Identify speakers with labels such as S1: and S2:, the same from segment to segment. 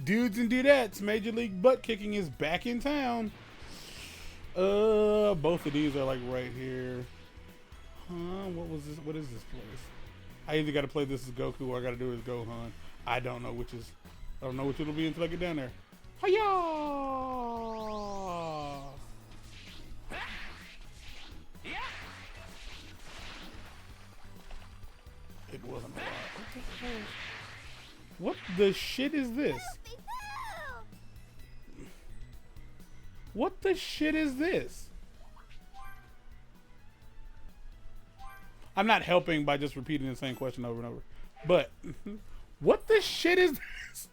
S1: Dudes and dudettes, Major League Butt Kicking is back in town. Both of these are like right here. Huh? What was this? What is this place? I either got to play this as Goku or I got to do it as Gohan. I don't know which is. I don't know which it'll be until I get down there. Hiya! It wasn't a lot. What the hell? What the shit is this? What the shit is this? I'm not helping by just repeating the same question over and over. But, what the shit is this?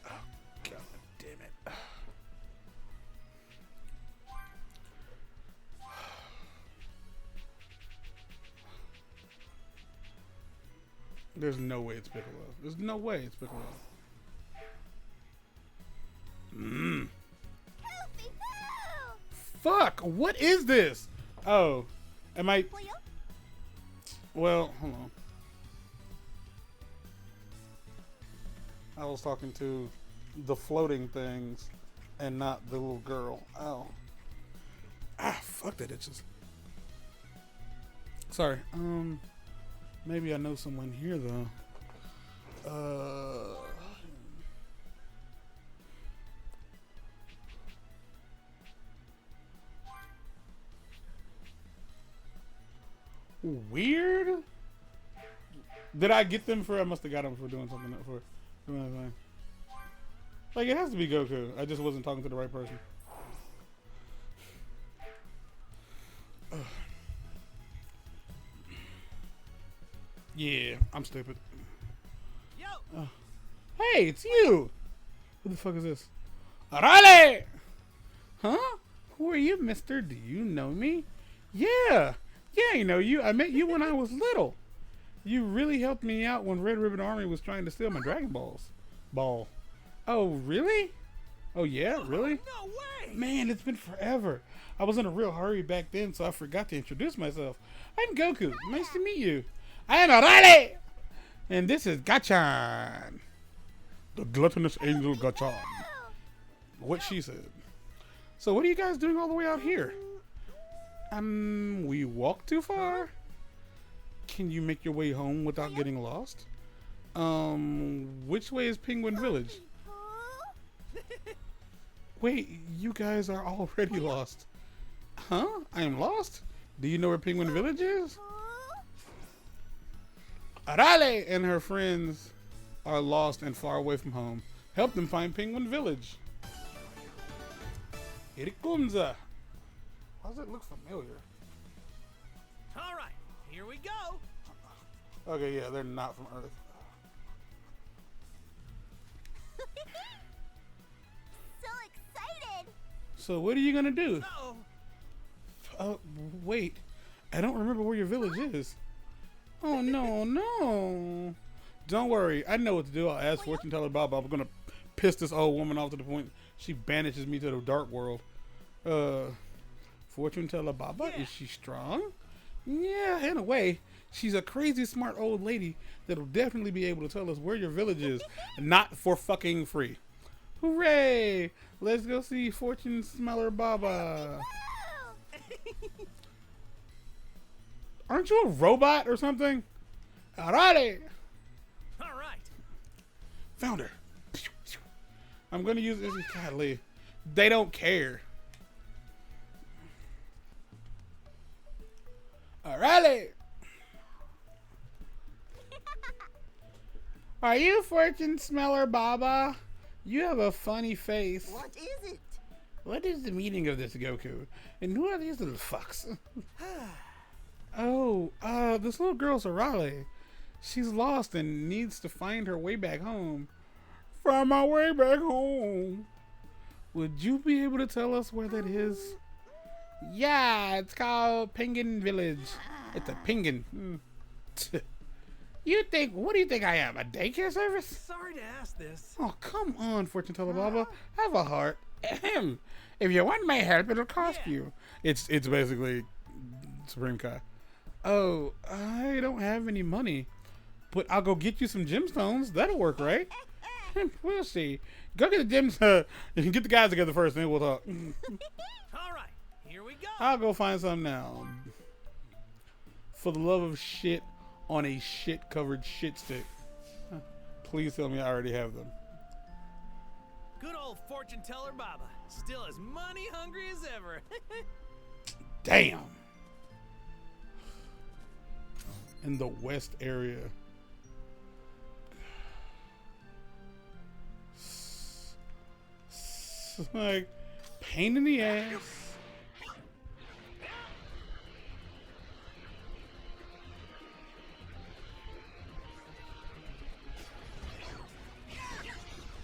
S1: Oh, God damn it. There's no way it's Piccolo. There's no way it's Piccolo. Fuck! What is this? Oh. Am I... Well, hold on. I was talking to the floating things and not the little girl. Oh. Ah, fuck that itches. Sorry. Maybe I know someone here though. Weird. Did I get them for? I must have got them for doing something. For doing anything. Like it has to be Goku. I just wasn't talking to the right person. Yeah, I'm stupid. Hey, it's you! Who the fuck is this? Arale! Huh? Who are you, mister? Do you know me? Yeah! Yeah, I know you. I met you when I was little. You really helped me out when Red Ribbon Army was trying to steal my Dragon Balls. Ball. Oh, really? Oh, yeah? Really?
S2: No way!
S1: Man, it's been forever. I was in a real hurry back then, so I forgot to introduce myself. I'm Goku. Nice to meet you. I am Arale! And this is Gachan. The gluttonous angel Gachan. What she said. So what are you guys doing all the way out here? We walked too far? Can you make your way home without getting lost? Which way is Penguin Village? Wait, you guys are already lost. Huh? I am lost? Do you know where Penguin Village is? Arale and her friends are lost and far away from home. Help them find Penguin Village. Irikumza. Why does it look familiar?
S2: All right, here we go.
S1: Okay, yeah, they're not from Earth.
S3: So excited!
S1: So what are you gonna do?
S2: Uh-oh.
S1: Wait. I don't remember where your village is. Oh, no, no. Don't worry. I know what to do. I'll ask Fortune Teller Baba. I'm going to piss this old woman off to the point she banishes me to the dark world. Fortune Teller Baba?
S2: Yeah.
S1: Is she strong? Yeah, in a way. She's a crazy smart old lady that'll definitely be able to tell us where your village is. Not for fucking free. Hooray! Let's go see Fortune Smeller Baba. Aren't you a robot or something? Alrighty.
S2: All right.
S1: Found her. I'm gonna use this. Godly. They don't care. Alrighty. Are you Fortune Smeller Baba? You have a funny face.
S3: What is it?
S1: What is the meaning of this, Goku? And who are these little fucks? Oh, this little girl's Arale. She's lost and needs to find her way back home. Find my way back home. Would you be able to tell us where that is? Yeah, it's called Penguin Village. It's a penguin. What do you think I am, a daycare service?
S2: Sorry to ask this.
S1: Oh, come on, Fortune Teller Baba. Have a heart. Ahem. If you want my help, it'll cost you. It's basically Supreme Kai. Oh, I don't have any money, but I'll go get you some gemstones. That'll work, right? We'll see. Go get the gems. Get the guys together first, and then we'll talk.
S2: All right, here we go.
S1: I'll go find some now. For the love of shit on a shit-covered shit stick. Please tell me I already have them.
S2: Good old fortune teller Baba, still as money hungry as ever.
S1: Damn. In the west area. Like, pain in the ass.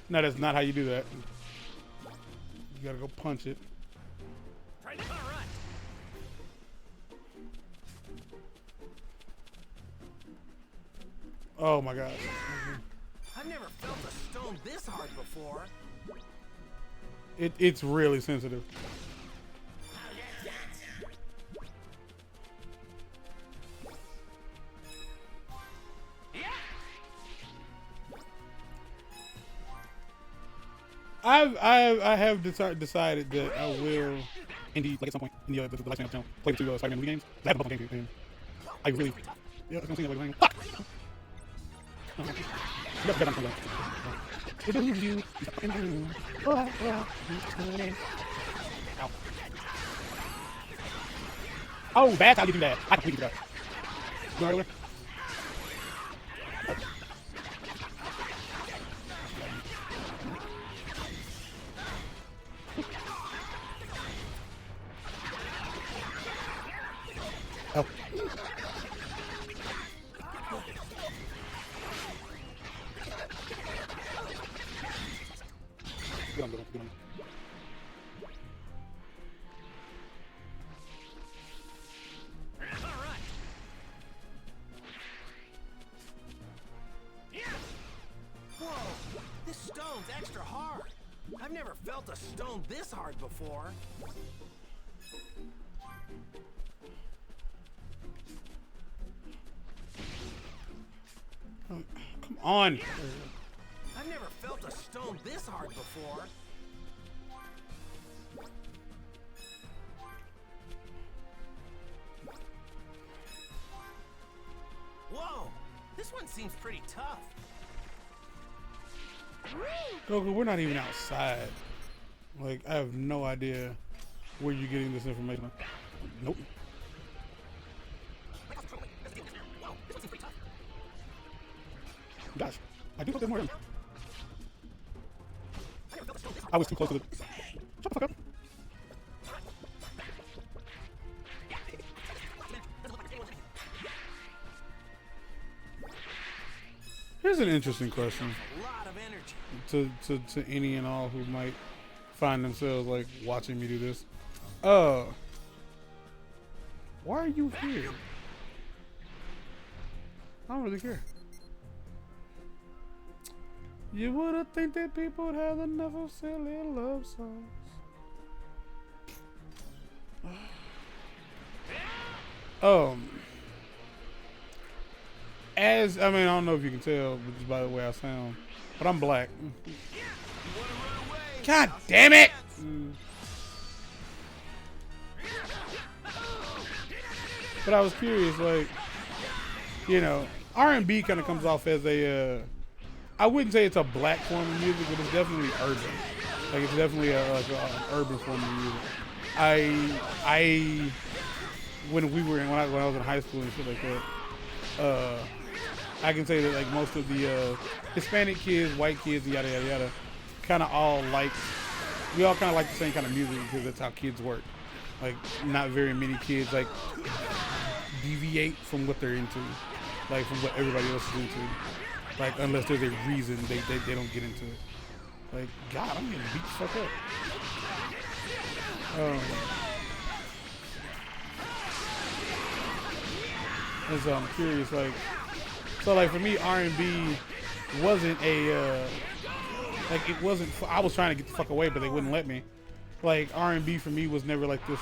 S1: No, that's not how you do that. You gotta go punch it.
S2: All right.
S1: Oh my god.
S2: I've never felt a stone this hard before.
S1: It's really sensitive. I have decided that I will indeed, like at some point in the lifespan of the channel, play the two Spider-Man Wii games. I have a couple games, and I really, yeah, I'm seeing like fuck. Oh, that's how you do that. I completely do that. Go right over. Oh. Get on.
S2: All right. Whoa, this stone's extra hard. I've never felt a stone this hard before.
S1: Come on.
S2: I've never felt a stone this hard before. Whoa, this one seems pretty tough.
S1: Goku, we're not even outside. Like, I have no idea where you're getting this information. Nope. Gosh, I do hope there's more. I was too close to the. Shut the fuck up. Here's an interesting question
S2: A lot of energy.
S1: to any and all who might find themselves like watching me do this. Why are you here? I don't really care. You would've think that people would have enough of silly love songs. As I mean, I don't know if you can tell just by the way I sound, but I'm black. God damn it! But I was curious, like, you know, R&B kind of comes off as a, I wouldn't say it's a black form of music, but it's definitely urban. Like, it's definitely like an urban form of music. When I was in high school and shit like that, I can say that like most of the Hispanic kids, white kids, yada yada yada, kind of all like, we all kind of like the same kind of music because that's how kids work. Like, not very many kids like deviate from what they're into, like from what everybody else is into. Like, unless there's a reason they don't get into it. Like, God, I'm getting beat the fuck up. And so I'm curious, like, so like for me, R&B wasn't a, like it wasn't, I was trying to get the fuck away, but they wouldn't let me. Like, R&B for me was never like this,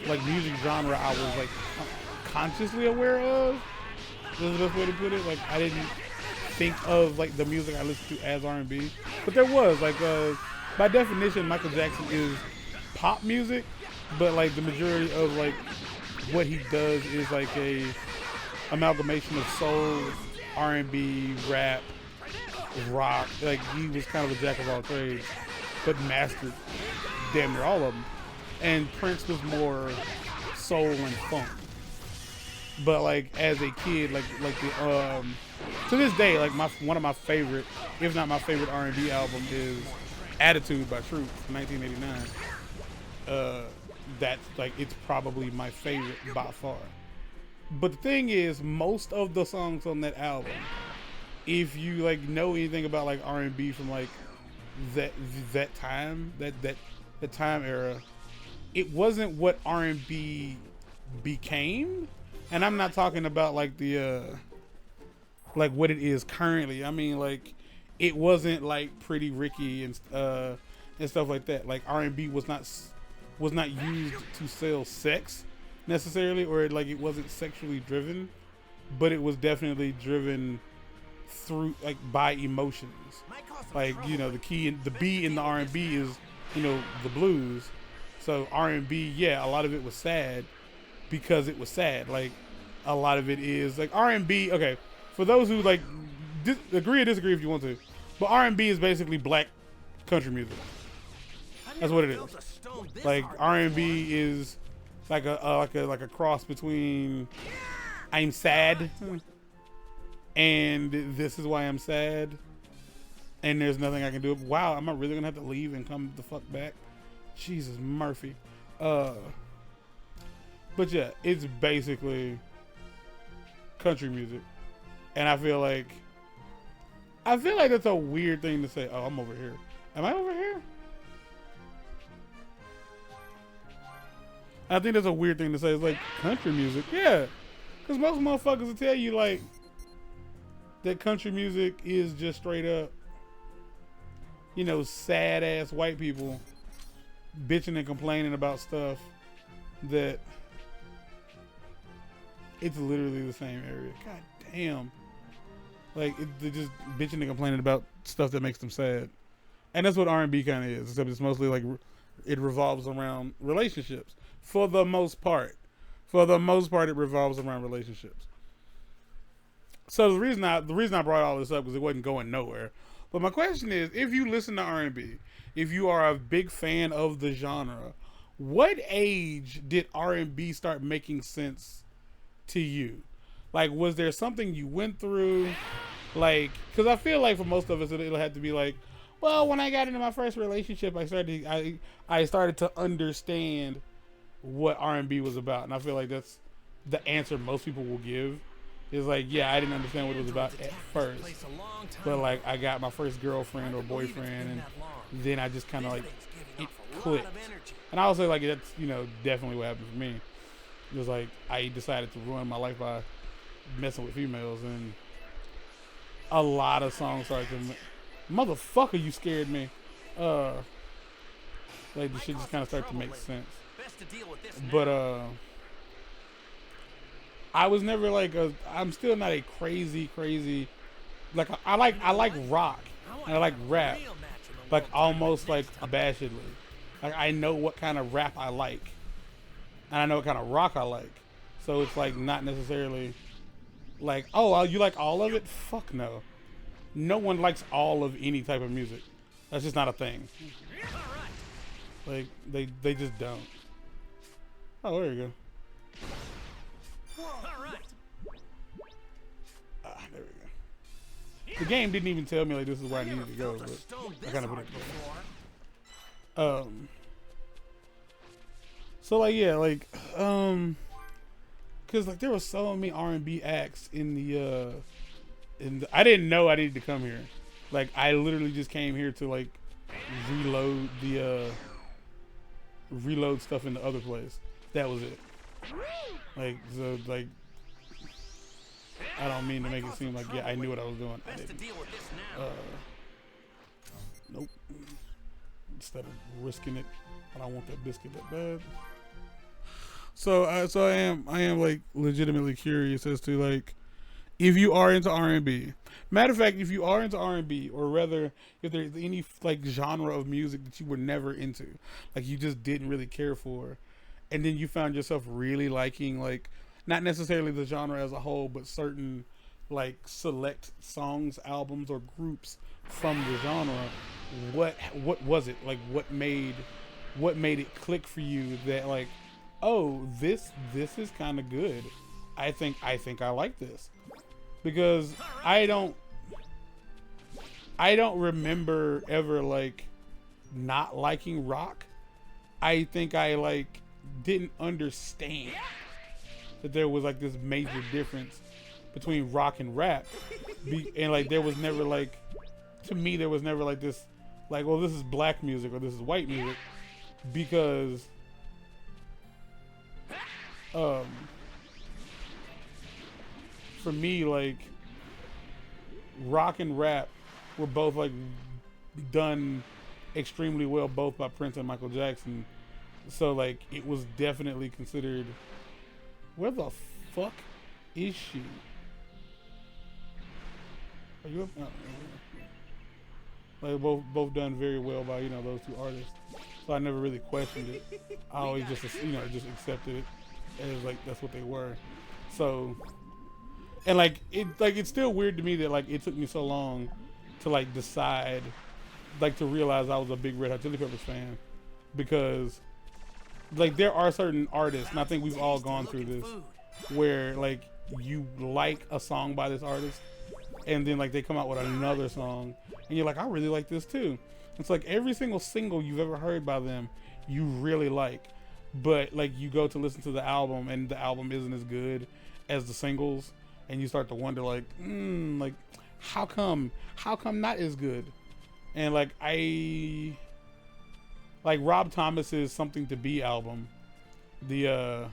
S1: like music genre I was like consciously aware of. Is the best way to put it. Like I didn't think of like the music I listened to as R&B, but there was like by definition Michael Jackson is pop music, but like the majority of like what he does is like a amalgamation of soul, R&B, rap, rock. Like he was kind of a jack of all trades, but mastered damn near all of them. And Prince was more soul and funk. But like as a kid, like the to this day, like one of my favorite, if not my favorite R&B album is Attitude by Truth, 1989. That's like it's probably my favorite by far. But the thing is, most of the songs on that album, if you like know anything about like R&B from like that time, that time era, it wasn't what R&B became. And I'm not talking about like the like what it is currently. I mean like it wasn't like Pretty Ricky and stuff like that. Like R&B was not used to sell sex necessarily, or like it wasn't sexually driven, but it was definitely driven through like by emotions. Like you know the B in the R&B is you know the blues. So R&B, yeah, a lot of it was sad because it was sad. Like a lot of it is like R&B. Okay, for those who like agree or disagree if you want to, but R&B is basically black country music. That's what it is. Like R&B is like a cross between I'm sad and this is why I'm sad and there's nothing I can do. Wow, am I really gonna have to leave and come the fuck back? Jesus Murphy. But yeah, it's basically country music. And I feel like that's a weird thing to say. Oh, I'm over here. Am I over here? I think that's a weird thing to say. It's like country music. Yeah. Because most motherfuckers will tell you like that country music is just straight up, you know, sad ass white people bitching and complaining about stuff that it's literally the same area. God damn. Like they're just bitching and complaining about stuff that makes them sad. And that's what R&B kind of is, except it's mostly like it revolves around relationships. For the most part, it revolves around relationships. So the reason I brought all this up because it wasn't going nowhere. But my question is, if you listen to R&B, if you are a big fan of the genre, what age did R&B start making sense to you? Like, was there something you went through? Like, because I feel like for most of us, it'll have to be like, well, when I got into my first relationship, I started to understand what R&B was about, and I feel like that's the answer most people will give. Is like, yeah, I didn't understand what it was about at first, but like I got my first girlfriend or boyfriend, and then I just kind of like it clicked. And I would say like that's definitely what happened for me. It was like I decided to ruin my life by messing with females, and a lot of songs started to motherfucker, you scared me. Like the shit just kind of started to make sense. But I was never like I'm still not a crazy like I like rock and I like rap, like almost like abashedly. Like I know what kind of rap I like and I know what kind of rock I like, so it's like not necessarily like, oh, you like all of it? Fuck no. No one likes all of any type of music. That's just not a thing. Like they just don't. Oh, there you go. There we go. The game didn't even tell me like this is where I needed to go, but I kind of put it together. So like yeah, like cause like there were so many R&B acts in the I didn't know I needed to come here. Like I literally just came here to like reload stuff in the other place. That was it. Like so like I don't mean to make it seem like, yeah, I knew what I was doing. I didn't. Nope. Instead of risking it, I don't want that biscuit that bad. So I am like legitimately curious as to like if you are into R&B. Matter of fact, if you are into R&B, or rather, if there's any like genre of music that you were never into, like you just didn't really care for, and then you found yourself really liking like not necessarily the genre as a whole, but certain like select songs, albums, or groups from the genre. What was it like? What made it click for you that like, oh, this is kind of good. I think I like this because I don't remember ever like not liking rock. I think I like didn't understand that there was like this major difference between rock and rap, and like there was never like, to me there was never like this like, well, this is black music or this is white music, because for me like rock and rap were both like done extremely well, both by Prince and Michael Jackson. So like it was definitely considered. Where the fuck is she? Are you up? Like both done very well by those two artists. So I never really questioned it. I always just just accepted it as like that's what they were. So and like it's still weird to me that like it took me so long to like decide, like to realize I was a big Red Hot Chili Peppers fan, because like there are certain artists, and I think we've all gone through this, where like you like a song by this artist, and then like they come out with another song, and you're like, I really like this too. It's like every single single you've ever heard by them, you really like, but like you go to listen to the album, and the album isn't as good as the singles, and you start to wonder like, like how come not as good? And like like Rob Thomas's Something to Be album, that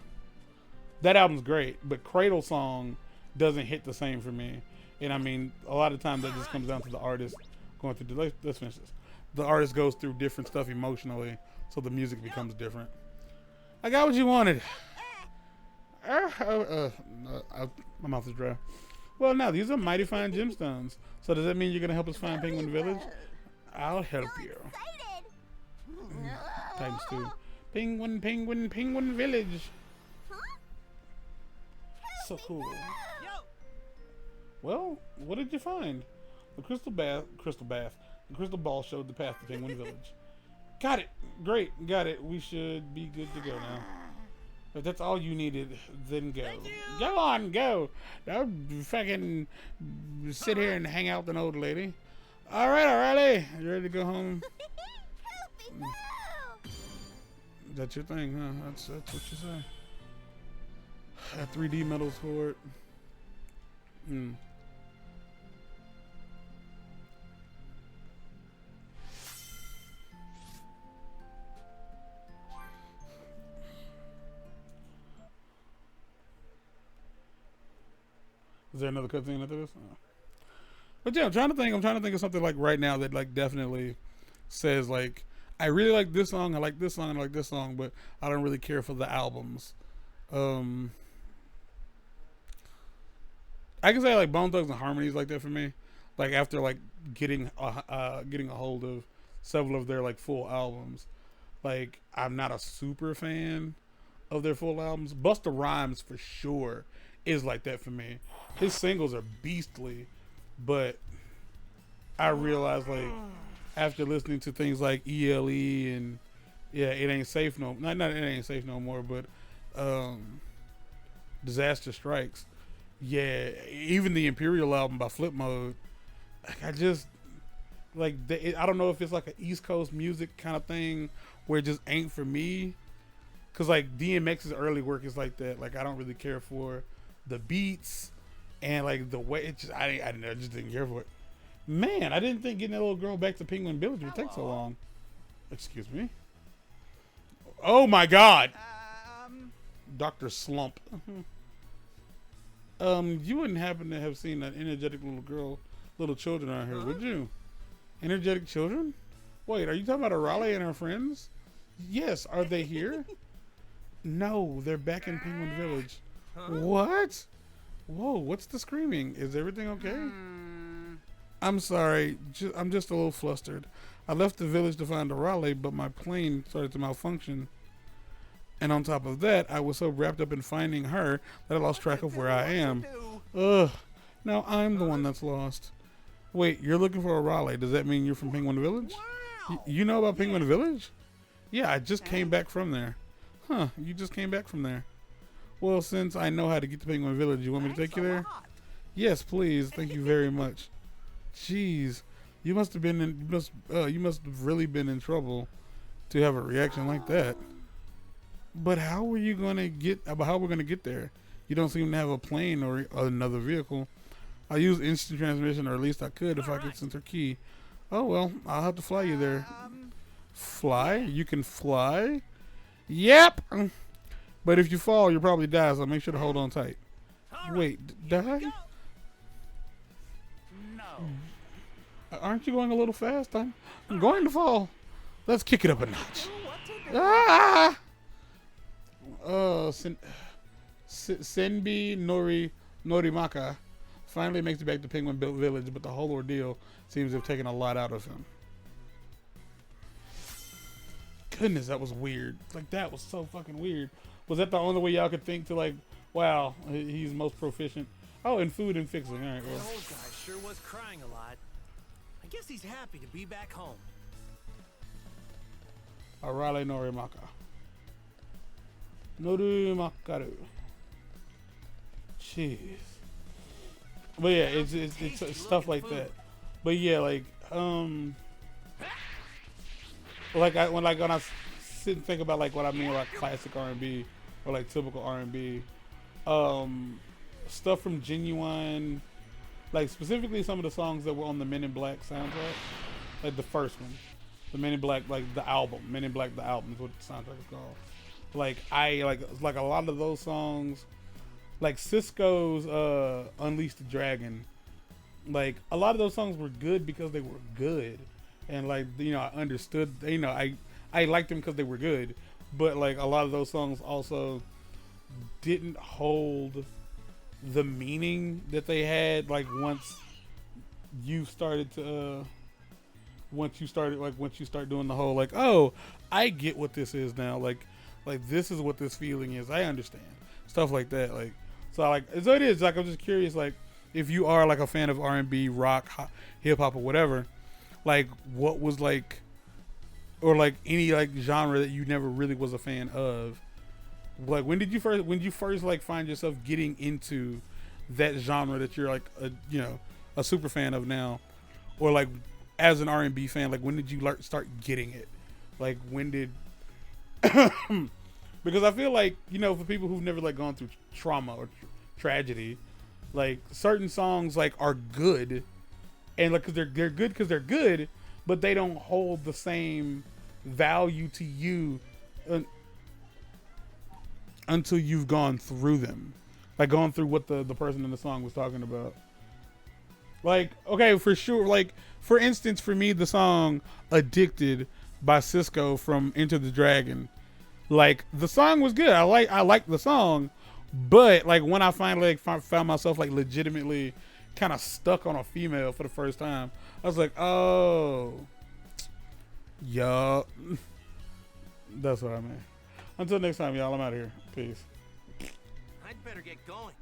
S1: album's great, but Cradle Song doesn't hit the same for me. And I mean, a lot of times that just comes down to the artist going through let's finish this. The artist goes through different stuff emotionally, so the music becomes different. I got what you wanted. My mouth is dry. Well, now these are mighty fine gemstones. So does that mean you're gonna help us find Penguin Village? I'll help you. Times 2. Penguin Village. So cool. Well, what did you find? The crystal bath. The crystal ball showed the path to Penguin Village. Got it. Great. Got it. We should be good to go now. If that's all you needed, then go. Go on, go. Don't fucking sit here and hang out with an old lady. All right, O'Reilly. You ready to go home? That's your thing, huh? That's what you say. Got 3D medals for it. Is there another cutscene after this? Oh. But yeah, I'm trying to think of something like right now that like definitely says like, I really like this song, I like this song, I like this song, but I don't really care for the albums. I can say like Bone Thugs and Harmony's like that for me. Like after like getting a hold of several of their like full albums, like I'm not a super fan of their full albums. Busta Rhymes for sure is like that for me. His singles are beastly, but I realized like after listening to things like ELE and It Ain't Safe No not It Ain't Safe No More, but Disaster Strikes. Yeah, even the Imperial album by Flip Mode, like I just like I don't know if it's like an East Coast music kind of thing where it just ain't for me. Cause like DMX's early work is like that. Like I don't really care for the beats and like the way it just I just didn't care for it. Man, I didn't think getting that little girl back to Penguin Village would take so long. Excuse me. Oh my God. Dr. Slump. You wouldn't happen to have seen that energetic little children out here, would you? Energetic children? Wait, are you talking about Raleigh and her friends? Yes, are they here? No, they're back in Penguin Village.
S2: Huh?
S1: What? Whoa, what's the screaming? Is everything okay? I'm sorry. I'm just a little flustered. I left the village to find a Raleigh, but my plane started to malfunction. And on top of that, I was so wrapped up in finding her that I lost track of where I am. Ugh. Now I'm the one that's lost. Wait, you're looking for a Raleigh. Does that mean you're from Penguin Village? You know about Penguin Village? Yeah, I just came back from there. Huh, you just came back from there. Well, since I know how to get to Penguin Village, you want me to take you there? Yes, please. Thank you very much. Jeez, you must have been you must have really been in trouble to have a reaction like that. But how are you gonna get? How we're gonna get there? You don't seem to have a plane or another vehicle. I use instant transmission, or at least I could if I could center key. Oh well, I'll have to fly you there. Fly? You can fly? Yep. But if you fall, you'll probably die. So make sure to hold on tight. Wait, die? Aren't you going a little fast? I'm going to fall. Let's kick it up a notch. Ah! Senbi Norimaka finally makes it back to Penguin Village, but the whole ordeal seems to have taken a lot out of him. Goodness, that was weird. Like, that was so fucking weird. Was that the only way y'all could think to, like, wow, he's most proficient? Oh, and food and fixing. All right, well.
S2: That old guy sure was crying a lot. I guess he's happy to be back home.
S1: Arale Norimaka. Norimakaru. Jeez. But yeah, it's stuff like that. But yeah, like when I sit and think about like what I mean like classic R&B or like typical R&B, stuff from Genuine, like specifically some of the songs that were on the Men in Black soundtrack, like the first one, the Men in Black, like the album, Men in Black the album is what the soundtrack is called. Like I like a lot of those songs, like Cisco's Unleash the Dragon, like a lot of those songs were good because they were good, and like you know I understood, you know I liked them because they were good, but like a lot of those songs also didn't hold the meaning that they had like once you start doing the whole like, oh, I get what this is now, like this is what this feeling is, I understand stuff like that, like so it is like I'm just curious, like if you are like a fan of R&B, rock, hip hop or whatever, like what was like, or like any like genre that you never really was a fan of, like when you first like find yourself getting into that genre that you're like a super fan of now, or like as an R&B fan, like when did you start getting it, like when did because I feel like, you know, for people who've never like gone through trauma or tragedy, like certain songs like are good, and like cause they're good because they're good, but they don't hold the same value to you until you've gone through them, like gone through what the person in the song was talking about. Like, okay, for sure, like for instance, for me, the song "Addicted" by Cisco from Enter the Dragon, like the song was good. I liked the song, but like when I finally like found myself like legitimately kind of stuck on a female for the first time, I was like, oh, yup. That's what I mean. Until next time, y'all, I'm out of here. Peace.
S2: I'd better get going.